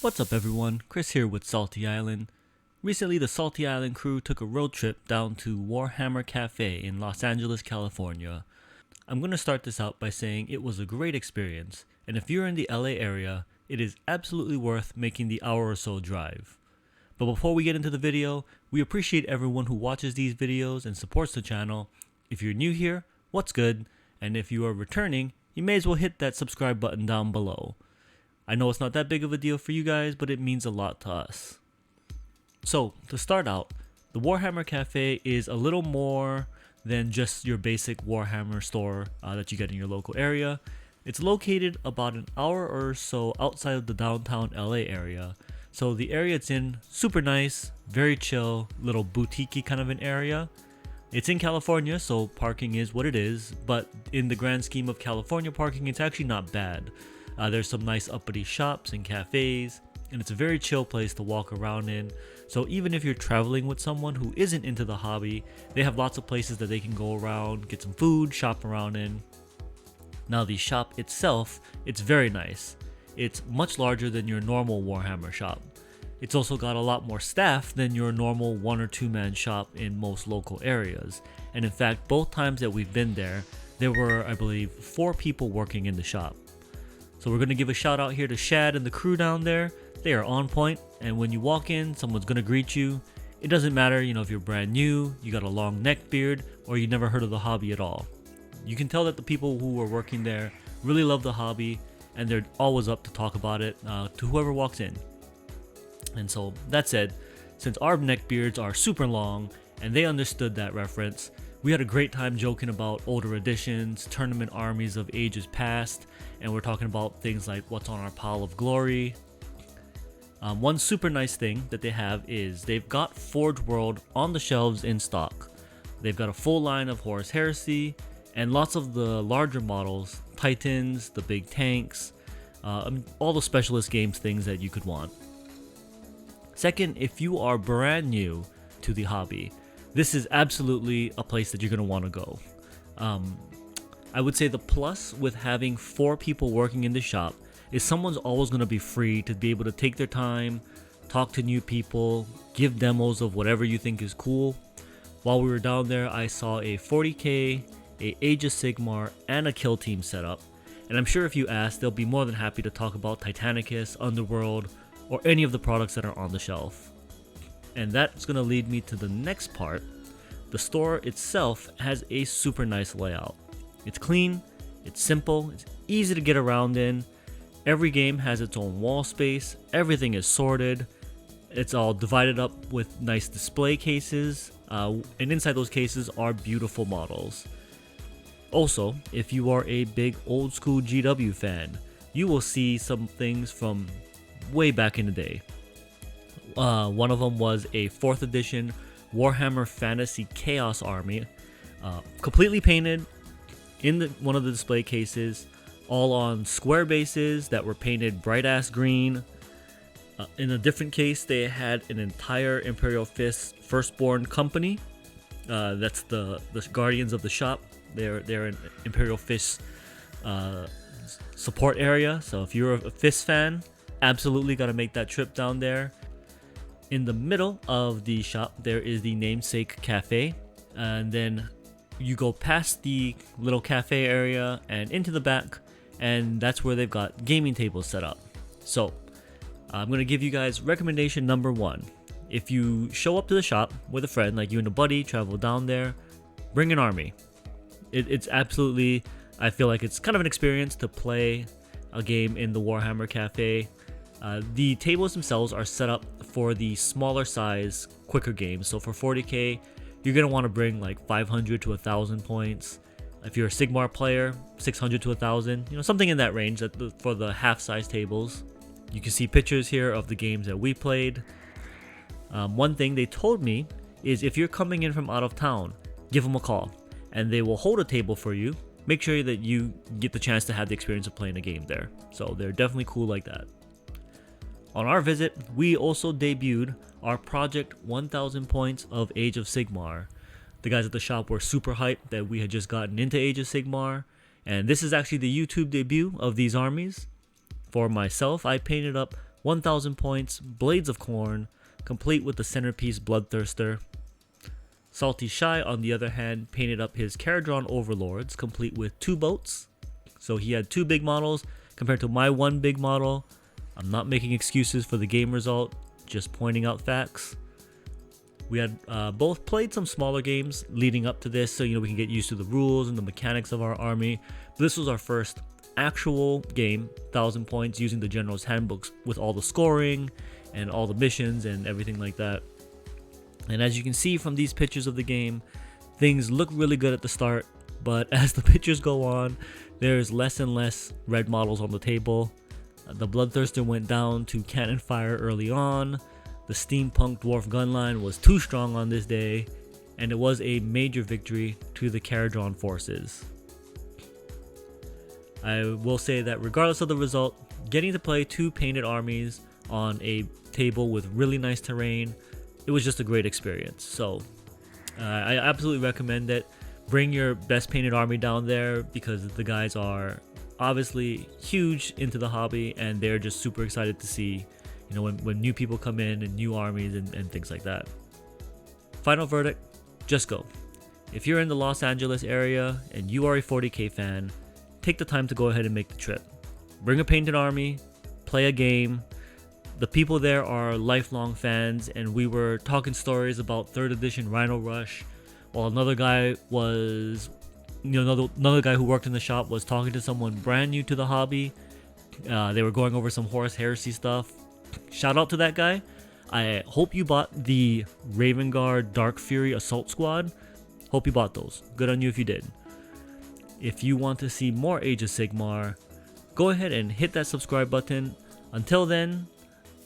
What's up everyone, Chris here with Salty Island. Recently the Salty Island crew took a road trip down to Warhammer Cafe in Los Angeles, California. I'm going to start this out by saying it was a great experience, and if you're in the LA area, it is absolutely worth making the hour or so drive. But before we get into the video, we appreciate everyone who watches these videos and supports the channel. If you're new here, what's good? And if you are returning, you may as well hit that subscribe button down below. I know it's not that big of a deal for you guys, but it means a lot to us. So, to start out, the Warhammer Cafe is a little more than just your basic Warhammer store that you get in your local area. It's located about an hour or so outside of the downtown LA area. So the area it's in, super nice, very chill, little boutique-y kind of an area. It's in California, so parking is what it is, but in the grand scheme of California parking, it's actually not bad. There's some nice uppity shops and cafes, and it's a very chill place to walk around in. So even if you're traveling with someone who isn't into the hobby, they have lots of places that they can go around, get some food, shop around in. Now the shop itself, it's very nice. It's much larger than your normal Warhammer shop. It's also got a lot more staff than your normal 1 or 2 man shop in most local areas. And in fact, both times that we've been there were, I believe, 4 people working in the shop. So we're going to give a shout out here to Shad and the crew down there. They are on point, and when you walk in, someone's going to greet you. It doesn't matter, if you're brand new, you got a long neck beard, or you never heard of the hobby at all. You can tell that the people who are working there really love the hobby, and they're always up to talk about it to whoever walks in. And so, that said, since our neck beards are super long, and they understood that reference, we had a great time joking about older editions, tournament armies of ages past, and we're talking about things like what's on our pile of glory. One super nice thing that they have is they've got Forge World on the shelves in stock. They've got a full line of Horus Heresy, and lots of the larger models, Titans, the big tanks, all the specialist games things that you could want. Second, if you are brand new to the hobby, this is absolutely a place that you're going to want to go. I would say the plus with having 4 people working in the shop is someone's always going to be free to be able to take their time, talk to new people, give demos of whatever you think is cool. While we were down there, I saw a 40k, a Age of Sigmar, and a Kill Team setup. And I'm sure if you ask, they'll be more than happy to talk about Titanicus, Underworld, or any of the products that are on the shelf. And that's going to lead me to the next part. The store itself has a super nice layout. It's clean, it's simple, it's easy to get around in. Every game has its own wall space, everything is sorted, it's all divided up with nice display cases, and inside those cases are beautiful models. Also, if you are a big old school GW fan, you will see some things from way back in the day. One of them was a 4th edition Warhammer Fantasy Chaos Army, completely painted in one of the display cases, all on square bases that were painted bright ass green. In a different case, they had an entire Imperial Fist Firstborn company. That's the guardians of the shop. They're an Imperial Fist support area. So if you're a Fist fan, absolutely got to make that trip down there. In the middle of the shop, there is the namesake cafe, and then you go past the little cafe area and into the back, and that's where they've got gaming tables set up. So I'm going to give you guys recommendation number 1. If you show up to the shop with a friend, like you and a buddy, travel down there, bring an army. It's absolutely, I feel like it's kind of an experience to play a game in the Warhammer Cafe. The tables themselves are set up for the smaller size, quicker games. So for 40k, you're going to want to bring like 500 to 1,000 points. If you're a Sigmar player, 600 to 1,000, something in that range for the half-size tables. You can see pictures here of the games that we played. One thing they told me is if you're coming in from out of town, give them a call, and they will hold a table for you. Make sure that you get the chance to have the experience of playing a game there. So they're definitely cool like that. On our visit, we also debuted our Project 1000 points of Age of Sigmar. The guys at the shop were super hyped that we had just gotten into Age of Sigmar, and this is actually the YouTube debut of these armies. For myself, I painted up 1000 points, Blades of Corn, complete with the centerpiece Bloodthirster. Salty Shy, on the other hand, painted up his Caradron Overlords, complete with 2 boats. So he had 2 big models compared to my 1 big model. I'm not making excuses for the game result, just pointing out facts. We had both played some smaller games leading up to this, so we can get used to the rules and the mechanics of our army. But this was our first actual game, 1000 points, using the General's Handbooks with all the scoring and all the missions and everything like that. And as you can see from these pictures of the game, things look really good at the start, but as the pictures go on, there's less and less red models on the table. The Bloodthirster went down to cannon fire early on. The steampunk dwarf gun line was too strong on this day, and it was a major victory to the Caradron forces. I will say that regardless of the result, getting to play 2 painted armies on a table with really nice terrain, it was just a great experience. So I absolutely recommend it. Bring your best painted army down there because the guys are obviously huge into the hobby and they're just super excited to see when new people come in and new armies and things like that. Final verdict, just go. If you're in the Los Angeles area and you are a 40k fan, take the time to go ahead and make the trip. Bring a painted army, play a game. The people there are lifelong fans, and we were talking stories about 3rd edition Rhino Rush, while another guy was, another guy who worked in the shop was talking to someone brand new to the hobby. They were going over some Horus Heresy stuff. Shout out to that guy. I hope you bought the Raven Guard Dark Fury Assault Squad. Hope you bought those. Good on you if you did. If you want to see more Age of Sigmar, go ahead and hit that subscribe button. Until then,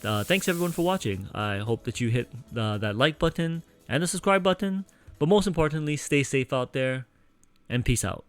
thanks everyone for watching. I hope that you hit that like button and the subscribe button. But most importantly, stay safe out there and peace out.